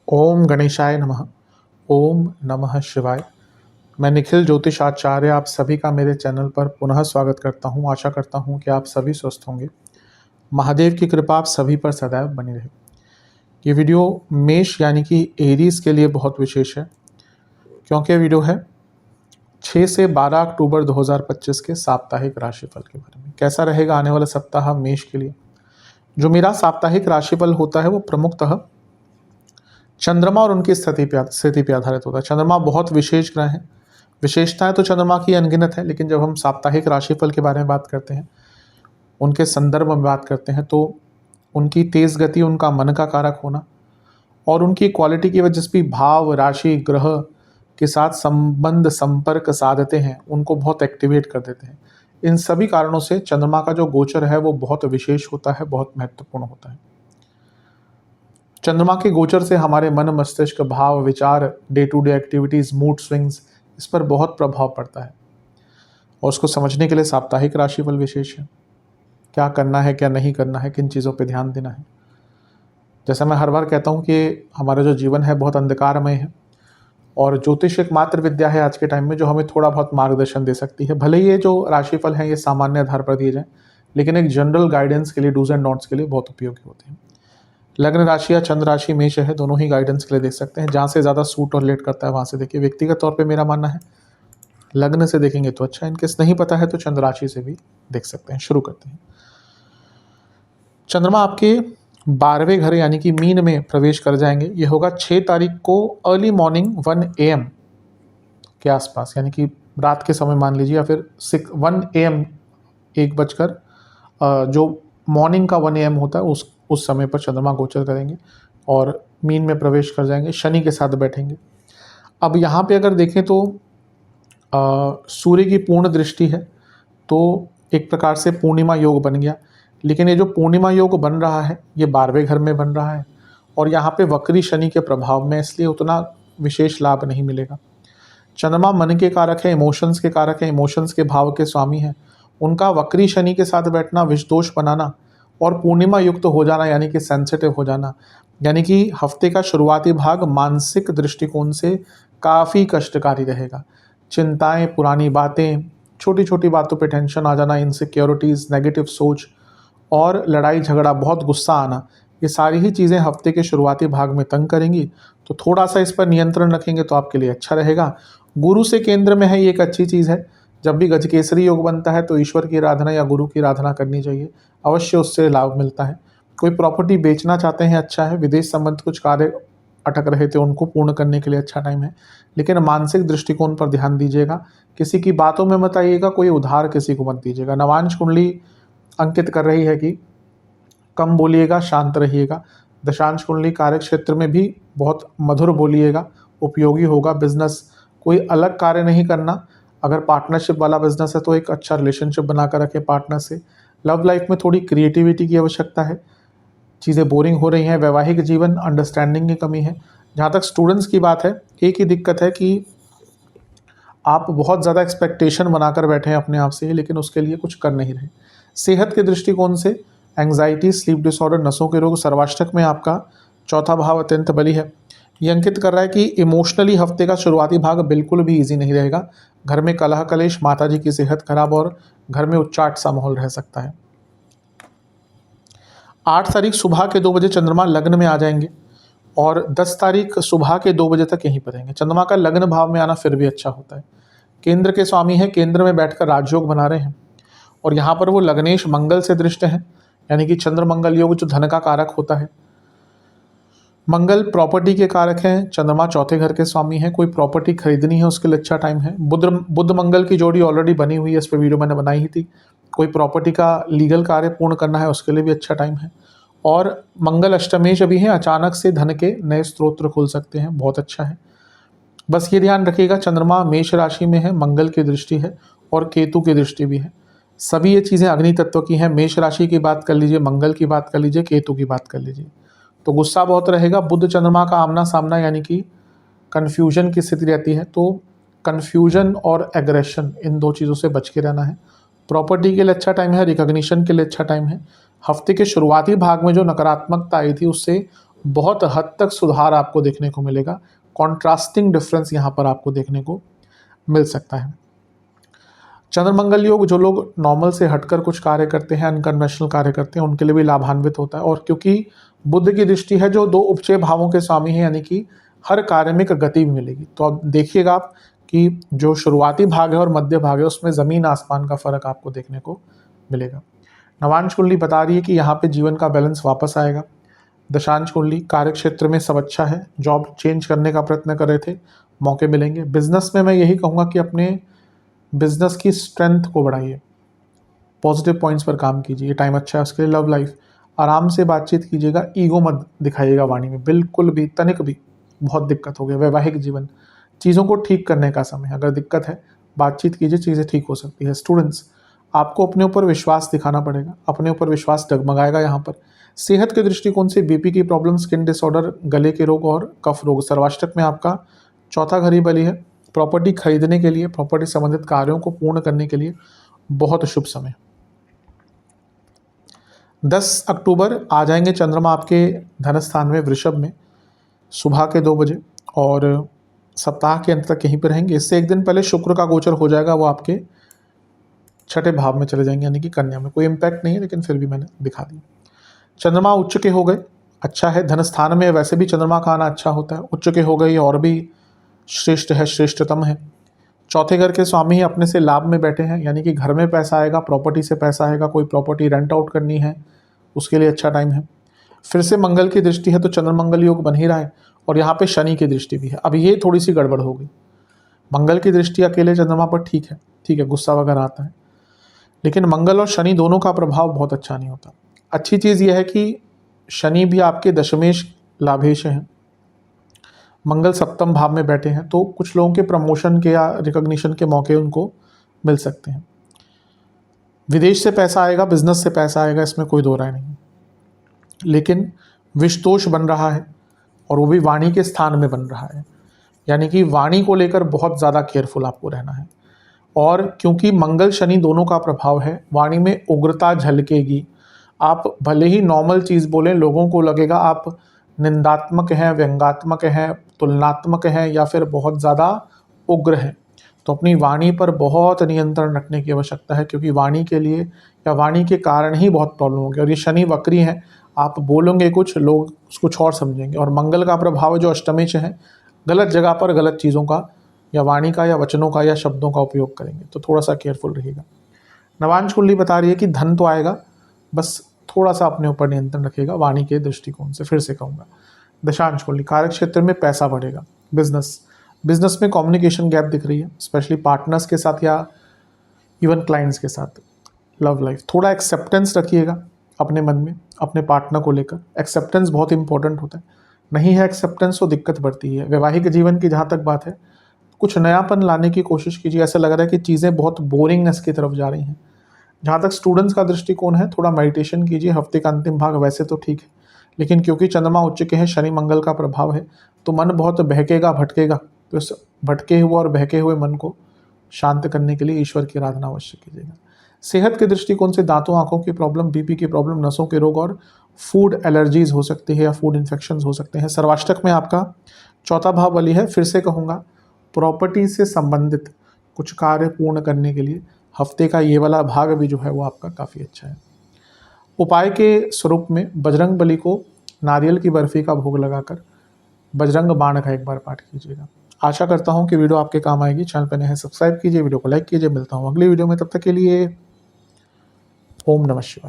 ओम गणेशाय नमः। ओम नमः शिवाय। मैं निखिल ज्योतिष आचार्य आप सभी का मेरे चैनल पर पुनः स्वागत करता हूं। आशा करता हूं कि आप सभी स्वस्थ होंगे। महादेव की कृपा आप सभी पर सदैव बनी रहे। ये वीडियो मेष यानी कि एरीज के लिए बहुत विशेष है, क्योंकि वीडियो है 6 से 12 अक्टूबर 2025 के साप्ताहिक राशिफल के बारे में। कैसा रहेगा आने वाला सप्ताह मेष के लिए। जो मेरा साप्ताहिक राशिफल होता है वो प्रमुखतः चंद्रमा और उनकी स्थिति पे आधारित होता है। चंद्रमा बहुत विशेष ग्रह है। विशेषताएं तो चंद्रमा की अनगिनत है, लेकिन जब हम साप्ताहिक राशिफल के बारे में बात करते हैं, उनके संदर्भ में बात करते हैं, तो उनकी तेज गति, उनका मन का कारक होना और उनकी क्वालिटी की वजह से भी भाव, राशि, ग्रह के साथ संबंध, संपर्क साधते हैं, उनको बहुत एक्टिवेट कर देते हैं। इन सभी कारणों से चंद्रमा का जो गोचर है वो बहुत विशेष होता है, बहुत महत्वपूर्ण होता है। चंद्रमा के गोचर से हमारे मन, मस्तिष्क, भाव, विचार, day to day activities, mood swings, इस पर बहुत प्रभाव पड़ता है। और उसको समझने के लिए साप्ताहिक राशिफल विशेष है। क्या करना है, क्या नहीं करना है, किन चीज़ों पे ध्यान देना है। जैसा मैं हर बार कहता हूँ कि हमारा जो जीवन है बहुत अंधकारमय है, और ज्योतिष एक मात्र विद्या है आज के टाइम में जो हमें थोड़ा बहुत मार्गदर्शन दे सकती है। भले ही ये जो राशिफल हैं ये सामान्य आधार पर दिए जाएं, लेकिन एक जनरल गाइडेंस के लिए, डूज एंड डोंट्स के लिए बहुत उपयोगी होते हैं। लग्न राशि या चंद्र राशि मेष है, दोनों ही गाइडेंस के लिए देख सकते हैं। जहाँ से ज़्यादा सूट और रिलेट करता है वहाँ से देखिए। व्यक्तिगत तौर पे मेरा मानना है लग्न से देखेंगे तो अच्छा है। इनकेस नहीं पता है तो चंद्र राशि से भी देख सकते हैं। शुरू करते हैं। चंद्रमा आपके 12वें घर यानी कि मीन में प्रवेश कर जाएंगे। ये होगा 6 तारीख को अर्ली मॉर्निंग 1 AM के आसपास, यानी कि रात के समय मान लीजिए, या फिर 1 AM 1 बजकर जो मॉर्निंग का 1 AM होता है उस समय पर चंद्रमा गोचर करेंगे और मीन में प्रवेश कर जाएंगे, शनि के साथ बैठेंगे। अब यहाँ पे अगर देखें तो सूर्य की पूर्ण दृष्टि है, तो एक प्रकार से पूर्णिमा योग बन गया। लेकिन ये जो पूर्णिमा योग बन रहा है ये 12वें घर में बन रहा है और यहाँ पे वक्री शनि के प्रभाव में, इसलिए उतना विशेष लाभ नहीं मिलेगा। चंद्रमा मन के कारक है, इमोशंस के कारक है, इमोशंस के भाव के स्वामी हैं। उनका वक्री शनि के साथ बैठना, विषदोष बनाना और पूर्णिमा युक्त हो जाना, यानी कि सेंसिटिव हो जाना, यानी कि हफ्ते का शुरुआती भाग मानसिक दृष्टिकोण से काफ़ी कष्टकारी रहेगा। चिंताएं, पुरानी बातें, छोटी छोटी बातों पे टेंशन आ जाना, इनसिक्योरिटीज़, नेगेटिव सोच और लड़ाई झगड़ा, बहुत गुस्सा आना, ये सारी ही चीज़ें हफ्ते के शुरुआती भाग में तंग करेंगी। तो थोड़ा सा इस पर नियंत्रण रखेंगे तो आपके लिए अच्छा रहेगा। गुरु से केंद्र में है, ये एक अच्छी चीज़ है। जब भी गजकेसरी योग बनता है तो ईश्वर की आराधना या गुरु की आराधना करनी चाहिए, अवश्य उससे लाभ मिलता है। कोई प्रॉपर्टी बेचना चाहते हैं, अच्छा है। विदेश संबंध कुछ कार्य अटक रहे थे, उनको पूर्ण करने के लिए अच्छा टाइम है। लेकिन मानसिक दृष्टिकोण पर ध्यान दीजिएगा, किसी की बातों में मत आइएगा, कोई उधार किसी को मत दीजिएगा। नवांश कुंडली अंकित कर रही है कि कम बोलिएगा, शांत रहिएगा। दशांश कुंडली कार्य क्षेत्र में भी बहुत मधुर बोलिएगा, उपयोगी होगा। बिजनेस, कोई अलग कार्य नहीं करना। अगर पार्टनरशिप वाला बिजनेस है तो एक अच्छा रिलेशनशिप बनाकर रखें पार्टनर से। लव लाइफ में थोड़ी क्रिएटिविटी की आवश्यकता है, चीज़ें बोरिंग हो रही हैं। वैवाहिक जीवन, अंडरस्टैंडिंग की कमी है। जहाँ तक स्टूडेंट्स की बात है, एक ही दिक्कत है कि आप बहुत ज़्यादा एक्सपेक्टेशन बनाकर बैठे हैं अपने आप से, लेकिन उसके लिए कुछ कर नहीं रहे। सेहत के दृष्टिकोण से एंग्जाइटी, स्लीप डिसऑर्डर, नसों के रोग, सर्वाष्टक में आपका चौथा भाव अत्यंत बली है। ये अंकित कर रहा है कि इमोशनली हफ्ते का शुरुआती भाग बिल्कुल भी इजी नहीं रहेगा। घर में कलह कलेश, माताजी की सेहत खराब और घर में उच्चाट सा माहौल रह सकता है। 8 तारीख सुबह के 2 बजे चंद्रमा लग्न में आ जाएंगे और 10 तारीख सुबह के 2 बजे तक यहीं पर रहेंगे। चंद्रमा का लग्न भाव में आना फिर भी अच्छा होता है। केंद्र के स्वामी है, केंद्र में बैठकर राजयोग बना रहे हैं और यहाँ पर वो लग्नेश मंगल से दृष्ट है, यानी कि चंद्र मंगल योग जो धन का कारक होता है। मंगल प्रॉपर्टी के कारक हैं। चंद्रमा चौथे घर के स्वामी हैं। कोई प्रॉपर्टी खरीदनी है उसके लिए अच्छा टाइम है। बुध मंगल की जोड़ी ऑलरेडी बनी हुई है, इस पर वीडियो मैंने बनाई ही थी। कोई प्रॉपर्टी का लीगल कार्य पूर्ण करना है उसके लिए भी अच्छा टाइम है। और मंगल अष्टमेश अभी है, अचानक से धन के नए स्रोत खुल सकते हैं, बहुत अच्छा है। बस ये ध्यान रखिएगा, चंद्रमा मेष राशि में है, मंगल की दृष्टि है और केतु की दृष्टि भी है। सभी ये चीज़ें अग्नि तत्व की हैं। मेष राशि की बात कर लीजिए, मंगल की बात कर लीजिए, केतु की बात कर लीजिए, तो गुस्सा बहुत रहेगा। बुध चंद्रमा का आमना सामना, यानी कि कन्फ्यूजन की स्थिति रहती है। तो कन्फ्यूजन और एग्रेशन, इन दो चीज़ों से बच के रहना है। प्रॉपर्टी के लिए अच्छा टाइम है, रिकॉग्निशन के लिए अच्छा टाइम है। हफ्ते के शुरुआती भाग में जो नकारात्मकता आई थी उससे बहुत हद तक सुधार आपको देखने को मिलेगा। कॉन्ट्रास्टिंग डिफरेंस यहाँ पर आपको देखने को मिल सकता है। चंद्रमंगल योग जो लोग नॉर्मल से हटकर कुछ कार्य करते हैं, अनकन्वेंशनल कार्य करते हैं, उनके लिए भी लाभान्वित होता है। और क्योंकि बुध की दृष्टि है जो 2 उपचय भावों के स्वामी हैं, यानी कि हर कार्य में एक गति भी मिलेगी। तो अब देखिएगा आप कि जो शुरुआती भाग है और मध्य भाग है उसमें ज़मीन आसमान का फर्क आपको देखने को मिलेगा। नवांश कुंडली बता रही है कि यहाँ पे जीवन का बैलेंस वापस आएगा। दशांश कुंडली कार्य क्षेत्र में सब अच्छा है, जॉब चेंज करने का प्रयत्न कर रहे थे, मौके मिलेंगे। बिजनेस में मैं यही कहूँगा कि अपने बिजनेस की स्ट्रेंथ को बढ़ाइए, पॉजिटिव पॉइंट्स पर काम कीजिए, ये टाइम अच्छा है उसके लिए। लव लाइफ आराम से बातचीत कीजिएगा, ईगो मत दिखाइएगा वाणी में, बिल्कुल भी तनिक भी। बहुत दिक्कत हो गई। वैवाहिक जीवन, चीज़ों को ठीक करने का समय, अगर दिक्कत है बातचीत कीजिए, चीज़ें ठीक हो सकती है। स्टूडेंट्स, आपको अपने ऊपर विश्वास दिखाना पड़ेगा, अपने ऊपर विश्वास डगमगाएगा यहाँ पर। सेहत के दृष्टिकोण से बीपी की प्रॉब्लम, स्किन डिसऑर्डर, गले के रोग और कफ रोग। सर्वाष्टक में आपका चौथा घर ही बली है। प्रॉपर्टी खरीदने के लिए, प्रॉपर्टी संबंधित कार्यों को पूर्ण करने के लिए बहुत शुभ समय। 10 अक्टूबर आ जाएंगे चंद्रमा आपके धन स्थान में वृषभ में सुबह के 2 बजे और सप्ताह के अंत तक यहीं पर रहेंगे। इससे एक दिन पहले शुक्र का गोचर हो जाएगा, वो आपके छठे भाव में चले जाएंगे, यानी कि कन्या में। कोई इम्पैक्ट नहीं है, लेकिन फिर भी मैंने दिखा दिया। चंद्रमा उच्च के हो गए, अच्छा है। धन स्थान में वैसे भी चंद्रमा का आना अच्छा होता है, उच्च के हो गए और भी श्रेष्ठ है, श्रेष्ठतम है। चौथे घर के स्वामी ही अपने से लाभ में बैठे हैं, यानी कि घर में पैसा आएगा, प्रॉपर्टी से पैसा आएगा, कोई प्रॉपर्टी रेंट आउट करनी है उसके लिए अच्छा टाइम है। फिर से मंगल की दृष्टि है तो चंद्रमंगल योग बन ही रहा है और यहाँ पे शनि की दृष्टि भी है। अब ये थोड़ी सी गड़बड़ हो गई। मंगल की दृष्टि अकेले चंद्रमा पर ठीक है, गुस्सा वगैरह आता है, लेकिन मंगल और शनि दोनों का प्रभाव बहुत अच्छा नहीं होता। अच्छी चीज़ यह है कि शनि भी आपके दशमेश लाभेश हैं, मंगल सप्तम भाव में बैठे हैं, तो कुछ लोगों के प्रमोशन के या रिकॉग्निशन के मौके उनको मिल सकते हैं। विदेश से पैसा आएगा, बिजनेस से पैसा आएगा, इसमें कोई दो राय नहीं। लेकिन विषदोष बन रहा है और वो भी वाणी के स्थान में बन रहा है, यानी कि वाणी को लेकर बहुत ज़्यादा केयरफुल आपको रहना है। और क्योंकि मंगल शनि दोनों का प्रभाव है, वाणी में उग्रता झलकेगी। आप भले ही नॉर्मल चीज़ बोलें, लोगों को लगेगा आप निंदात्मक हैं, व्यंग्यात्मक हैं, तुलनात्मक हैं या फिर बहुत ज़्यादा उग्र हैं। तो अपनी वाणी पर बहुत नियंत्रण रखने की आवश्यकता है, क्योंकि वाणी के लिए या वाणी के कारण ही बहुत प्रॉब्लम होगी। और ये शनि वक्री हैं, आप बोलेंगे कुछ, लोग कुछ और समझेंगे। और मंगल का प्रभाव जो अष्टमेश है, गलत जगह पर गलत चीज़ों का या वाणी का या वचनों का या शब्दों का उपयोग करेंगे, तो थोड़ा सा केयरफुल रहिएगा। नवांश कुंडली बता रही है कि धन तो आएगा, बस थोड़ा सा अपने ऊपर नियंत्रण रखिएगा वाणी के दृष्टिकोण से। फिर से कहूँगा, दशांश कुंडली कार्य क्षेत्र में पैसा बढ़ेगा। बिजनेस में कम्युनिकेशन गैप दिख रही है, स्पेशली पार्टनर्स के साथ या इवन क्लाइंट्स के साथ। लव लाइफ, थोड़ा एक्सेप्टेंस रखिएगा अपने मन में, अपने पार्टनर को लेकर। एक्सेप्टेंस बहुत इंपॉर्टेंट होता है, नहीं है एक्सेप्टेंस तो दिक्कत बढ़ती है। वैवाहिक जीवन की जहाँ तक बात है, कुछ नयापन लाने की कोशिश कीजिए। ऐसा लग रहा है कि चीज़ें बहुत बोरिंगनेस की तरफ जा रही हैं। जहाँ तक स्टूडेंट्स का दृष्टिकोण है, थोड़ा मेडिटेशन कीजिए। हफ्ते का अंतिम भाग वैसे तो ठीक है, लेकिन क्योंकि चंद्रमा उच्च के हैं, शनि मंगल का प्रभाव है, तो मन बहुत बहकेगा, भटकेगा। तो इस भटके हुए और बहके हुए मन को शांत करने के लिए ईश्वर की आराधना अवश्य कीजिएगा। सेहत के दृष्टिकोण से दांतों, आंखों की प्रॉब्लम, बीपी की प्रॉब्लम, नसों के रोग और फूड एलर्जीज हो सकती है या फूड इन्फेक्शंस हो सकते हैं। सर्वाष्टक में आपका चौथा भाव बली है। फिर से कहूँगा, प्रॉपर्टी से संबंधित कुछ कार्य पूर्ण करने के लिए हफ्ते का ये वाला भाग भी जो है वो आपका काफ़ी अच्छा है। उपाय के स्वरूप में बजरंग बली को नारियल की बर्फ़ी का भोग लगाकर बजरंग बाण का एक बार पाठ कीजिएगा। आशा करता हूँ कि वीडियो आपके काम आएगी। चैनल पर नए हैं, सब्सक्राइब कीजिए, वीडियो को लाइक कीजिए। मिलता हूँ अगली वीडियो में, तब तक के लिए ओम नमः शिवाय।